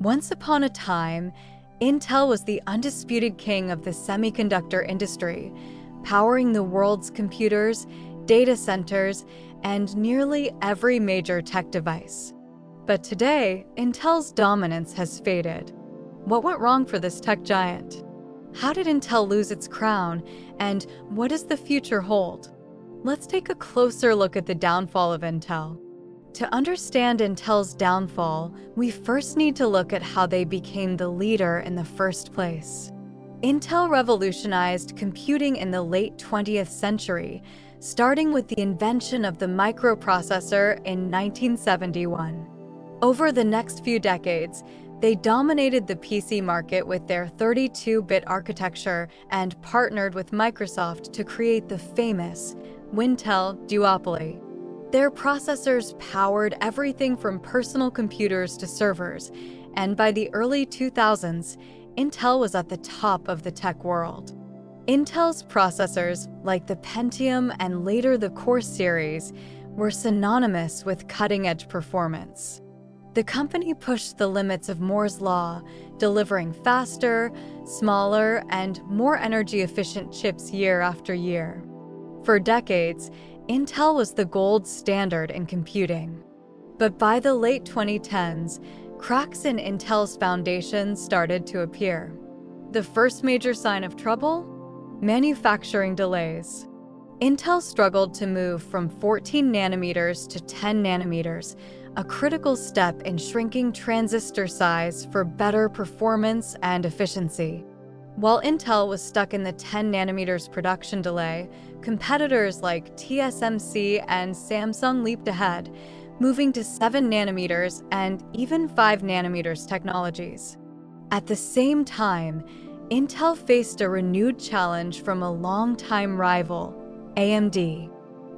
Once upon a time, Intel was the undisputed king of the semiconductor industry, powering the world's computers, data centers, and nearly every major tech device. But today, Intel's dominance has faded. What went wrong for this tech giant? How did Intel lose its crown, and what does the future hold? Let's take a closer look at the downfall of Intel. To understand Intel's downfall, we first need to look at how they became the leader in the first place. Intel revolutionized computing in the late 20th century, starting with the invention of the microprocessor in 1971. Over the next few decades, they dominated the PC market with their 32-bit architecture and partnered with Microsoft to create the famous Wintel duopoly. Their processors powered everything from personal computers to servers, and by the early 2000s, Intel was at the top of the tech world. Intel's processors, like the Pentium and later the Core series, were synonymous with cutting-edge performance. The company pushed the limits of Moore's Law, delivering faster, smaller, and more energy-efficient chips year after year. For decades, Intel was the gold standard in computing. But by the late 2010s, cracks in Intel's foundation started to appear. The first major sign of trouble? Manufacturing delays. Intel struggled to move from 14 nanometers to 10 nanometers, a critical step in shrinking transistor size for better performance and efficiency. While Intel was stuck in the 10 nanometers production delay, competitors like TSMC and Samsung leaped ahead, moving to 7 nanometers and even 5 nanometers technologies. At the same time, Intel faced a renewed challenge from a longtime rival, AMD.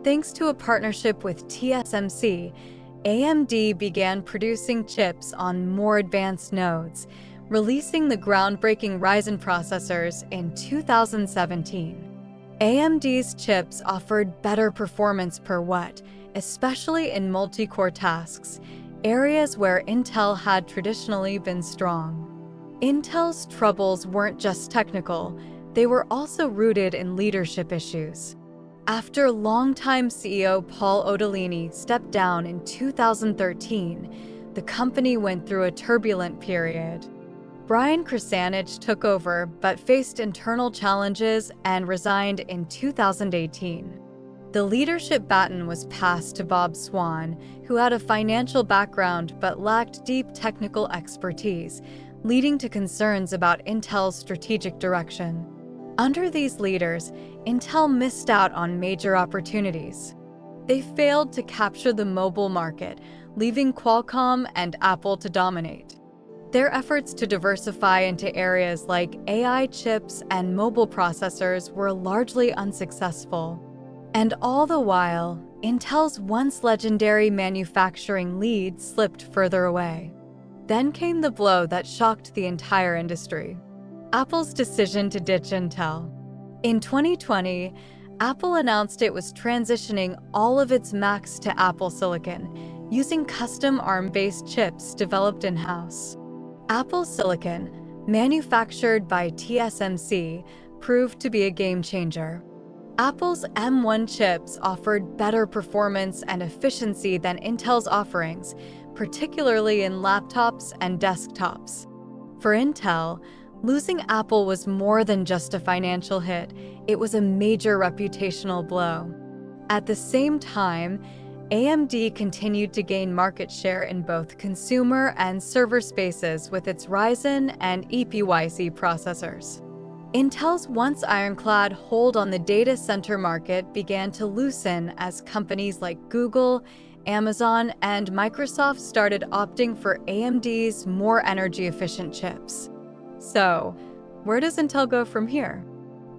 Thanks to a partnership with TSMC, AMD began producing chips on more advanced nodes, releasing the groundbreaking Ryzen processors in 2017. AMD's chips offered better performance per watt, especially in multi-core tasks, areas where Intel had traditionally been strong. Intel's troubles weren't just technical, they were also rooted in leadership issues. After longtime CEO Paul Otellini stepped down in 2013, the company went through a turbulent period. Brian Krzanich took over but faced internal challenges and resigned in 2018. The leadership baton was passed to Bob Swan, who had a financial background but lacked deep technical expertise, leading to concerns about Intel's strategic direction. Under these leaders, Intel missed out on major opportunities. They failed to capture the mobile market, leaving Qualcomm and Apple to dominate. Their efforts to diversify into areas like AI chips and mobile processors were largely unsuccessful. And all the while, Intel's once legendary manufacturing lead slipped further away. Then came the blow that shocked the entire industry: Apple's decision to ditch Intel. In 2020, Apple announced it was transitioning all of its Macs to Apple Silicon, using custom ARM-based chips developed in-house. Apple Silicon, manufactured by TSMC, proved to be a game-changer. Apple's M1 chips offered better performance and efficiency than Intel's offerings, particularly in laptops and desktops. For Intel, losing Apple was more than just a financial hit, it was a major reputational blow. At the same time, AMD continued to gain market share in both consumer and server spaces with its Ryzen and EPYC processors. Intel's once ironclad hold on the data center market began to loosen as companies like Google, Amazon, and Microsoft started opting for AMD's more energy-efficient chips. So, where does Intel go from here?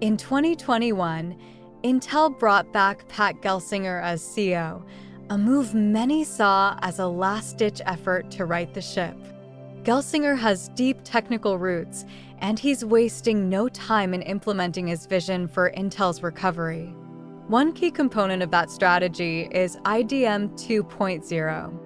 In 2021, Intel brought back Pat Gelsinger as CEO, a move many saw as a last-ditch effort to right the ship. Gelsinger has deep technical roots, and he's wasting no time in implementing his vision for Intel's recovery. One key component of that strategy is IDM 2.0.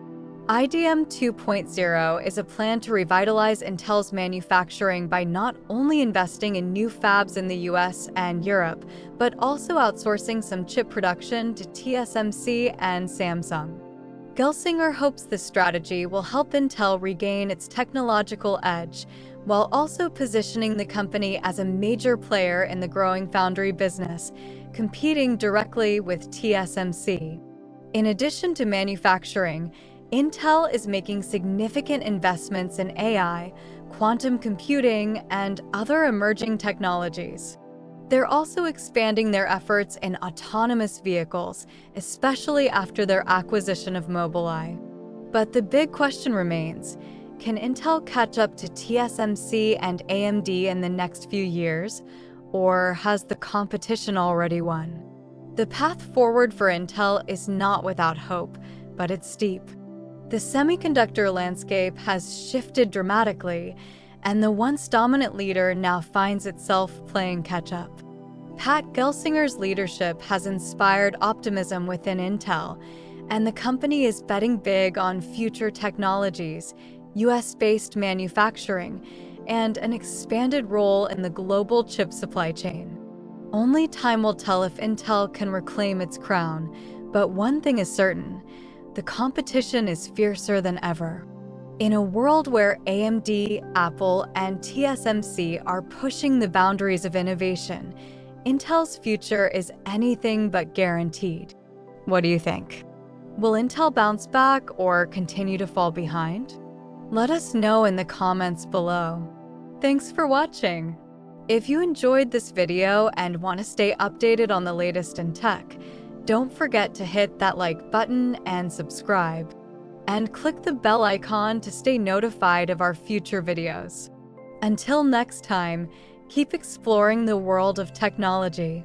IDM 2.0 is a plan to revitalize Intel's manufacturing by not only investing in new fabs in the US and Europe, but also outsourcing some chip production to TSMC and Samsung. Gelsinger hopes this strategy will help Intel regain its technological edge, while also positioning the company as a major player in the growing foundry business, competing directly with TSMC. In addition to manufacturing, Intel is making significant investments in AI, quantum computing, and other emerging technologies. They're also expanding their efforts in autonomous vehicles, especially after their acquisition of Mobileye. But the big question remains, can Intel catch up to TSMC and AMD in the next few years, or has the competition already won? The path forward for Intel is not without hope, but it's steep. The semiconductor landscape has shifted dramatically, and the once dominant leader now finds itself playing catch-up. Pat Gelsinger's leadership has inspired optimism within Intel, and the company is betting big on future technologies, US-based manufacturing, and an expanded role in the global chip supply chain. Only time will tell if Intel can reclaim its crown, but one thing is certain: the competition is fiercer than ever. In a world where AMD, Apple, and TSMC are pushing the boundaries of innovation, Intel's future is anything but guaranteed. What do you think? Will Intel bounce back or continue to fall behind? Let us know in the comments below. Thanks for watching. If you enjoyed this video and want to stay updated on the latest in tech, don't forget to hit that like button and subscribe. And click the bell icon to stay notified of our future videos. Until next time, keep exploring the world of technology.